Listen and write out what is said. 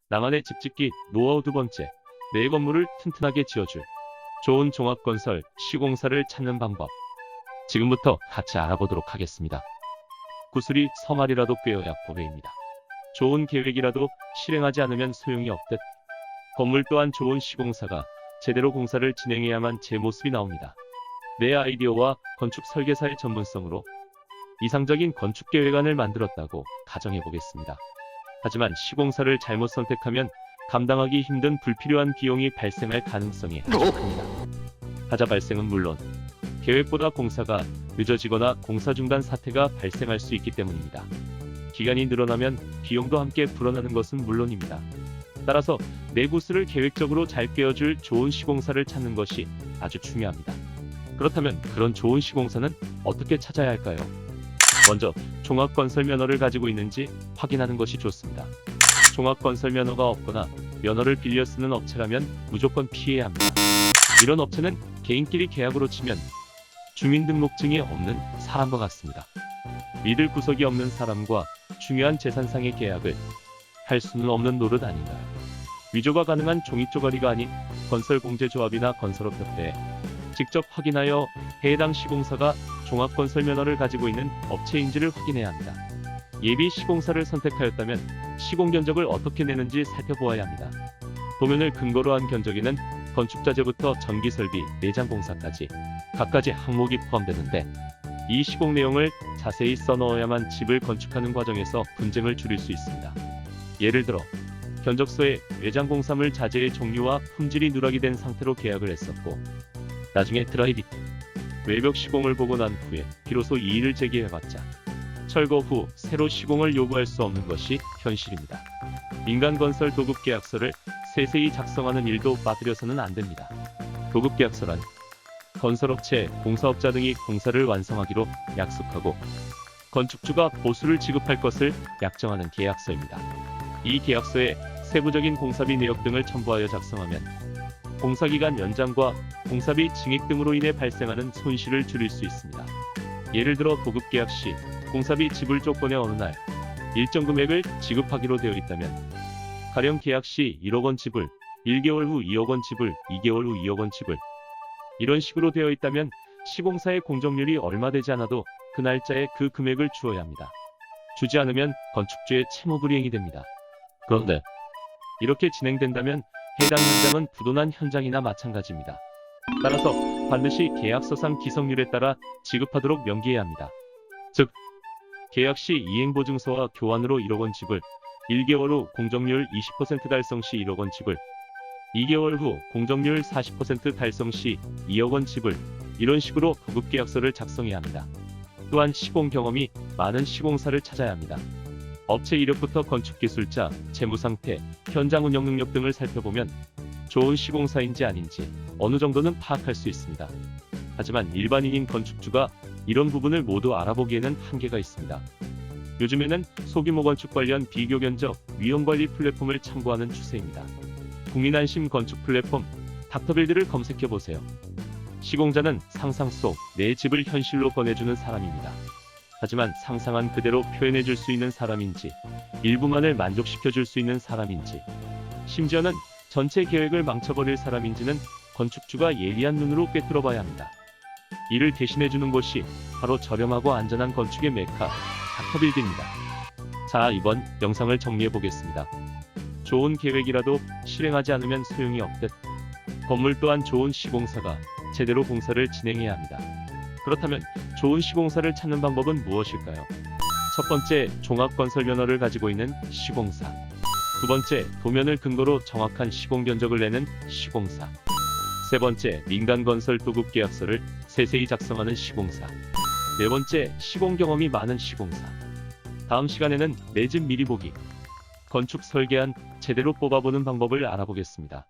나만의 집짓기 노하우. 두 번째, 내 건물을 튼튼하게 지어줄 좋은 종합건설 시공사를 찾는 방법. 지금부터 같이 알아보도록 하겠습니다. 구슬이 서말이라도 꿰어야 보배입니다. 좋은 계획이라도 실행하지 않으면 소용이 없듯, 건물 또한 좋은 시공사가 제대로 공사를 진행해야만 제 모습이 나옵니다. 내 아이디어와 건축 설계사의 전문성으로 이상적인 건축 계획안을 만들었다고 가정해보겠습니다. 하지만 시공사를 잘못 선택하면 감당하기 힘든 불필요한 비용이 발생할 가능성이 아주 큽니다. 하자 발생은 물론 계획보다 공사가 늦어지거나 공사 중단 사태가 발생할 수 있기 때문입니다. 기간이 늘어나면 비용도 함께 불어나는 것은 물론입니다. 따라서 내 구슬을 계획적으로 잘 꿰어줄 좋은 시공사를 찾는 것이 아주 중요합니다. 그렇다면 그런 좋은 시공사는 어떻게 찾아야 할까요? 먼저 종합건설 면허를 가지고 있는지 확인하는 것이 좋습니다. 종합건설 면허가 없거나 면허를 빌려 쓰는 업체라면 무조건 피해야 합니다. 이런 업체는 개인끼리 계약으로 치면 주민등록증이 없는 사람과 같습니다. 믿을 구석이 없는 사람과 중요한 재산상의 계약을 할 수는 없는 노릇 아닌가요? 위조가 가능한 종이 쪼가리가 아닌 건설공제조합이나 건설업협회에 직접 확인하여 해당 시공사가 종합건설 면허를 가지고 있는 업체인지를 확인해야 합니다. 예비 시공사를 선택하였다면 시공 견적을 어떻게 내는지 살펴보아야 합니다. 도면을 근거로 한 견적에는 건축자재부터 전기설비, 내장 공사까지 갖가지 항목이 포함되는데, 이 시공 내용을 자세히 써넣어야만 집을 건축하는 과정에서 분쟁을 줄일 수 있습니다. 예를 들어 견적서에 외장 공사물 자재의 종류와 품질이 누락이 된 상태로 계약을 했었고, 나중에 드라이빙, 외벽 시공을 보고 난 후에 비로소 이의를 제기해봤자 철거 후 새로 시공을 요구할 수 없는 것이 현실입니다. 민간건설 도급계약서를 세세히 작성하는 일도 빠뜨려서는 안 됩니다. 도급계약서란 건설업체, 공사업자 등이 공사를 완성하기로 약속하고 건축주가 보수를 지급할 것을 약정하는 계약서입니다. 이 계약서에 세부적인 공사비 내역 등을 첨부하여 작성하면 공사기간 연장과 공사비 증액 등으로 인해 발생하는 손실을 줄일 수 있습니다. 예를 들어 도급계약 시 공사비 지불 조건에 어느 날 일정 금액을 지급하기로 되어 있다면, 가령 계약 시 1억 원 지불, 1개월 후 2억 원 지불, 2개월 후 2억 원 지불, 이런 식으로 되어 있다면 시공사의 공정률이 얼마 되지 않아도 그 날짜에 그 금액을 주어야 합니다. 주지 않으면 건축주의 채무불이행이 됩니다. 그런데 이렇게 진행된다면 해당 현장은 부도난 현장이나 마찬가지입니다. 따라서 반드시 계약서상 기성률에 따라 지급하도록 명기해야 합니다. 즉, 계약 시 이행보증서와 교환으로 1억 원 지불, 1개월 후 공정률 20% 달성 시 1억 원 지불, 2개월 후 공정률 40% 달성 시 2억 원 지불, 이런 식으로 도급계약서를 작성해야 합니다. 또한 시공 경험이 많은 시공사를 찾아야 합니다. 업체 이력부터 건축기술자, 재무상태, 현장 운영 능력 등을 살펴보면 좋은 시공사인지 아닌지 어느 정도는 파악할 수 있습니다. 하지만 일반인인 건축주가 이런 부분을 모두 알아보기에는 한계가 있습니다. 요즘에는 소규모 건축 관련 비교 견적, 위험관리 플랫폼을 참고하는 추세입니다. 국민안심 건축 플랫폼 닥터빌드를 검색해보세요. 시공자는 상상 속 내 집을 현실로 꺼내주는 사람입니다. 하지만 상상한 그대로 표현해줄 수 있는 사람인지, 일부만을 만족시켜줄 수 있는 사람인지, 심지어는 전체 계획을 망쳐버릴 사람인지는 건축주가 예리한 눈으로 꿰뚫어봐야 합니다. 이를 대신해주는 곳이 바로 저렴하고 안전한 건축의 메카, 닥터빌드입니다. 자, 이번 영상을 정리해보겠습니다. 좋은 계획이라도 실행하지 않으면 소용이 없듯, 건물 또한 좋은 시공사가 제대로 공사를 진행해야 합니다. 그렇다면 좋은 시공사를 찾는 방법은 무엇일까요? 첫 번째, 종합건설 면허를 가지고 있는 시공사. 두 번째, 도면을 근거로 정확한 시공 견적을 내는 시공사. 세 번째, 민간건설 도급계약서를 세세히 작성하는 시공사. 네 번째, 시공 경험이 많은 시공사. 다음 시간에는 내 집 미리 보기, 건축 설계안 제대로 뽑아보는 방법을 알아보겠습니다.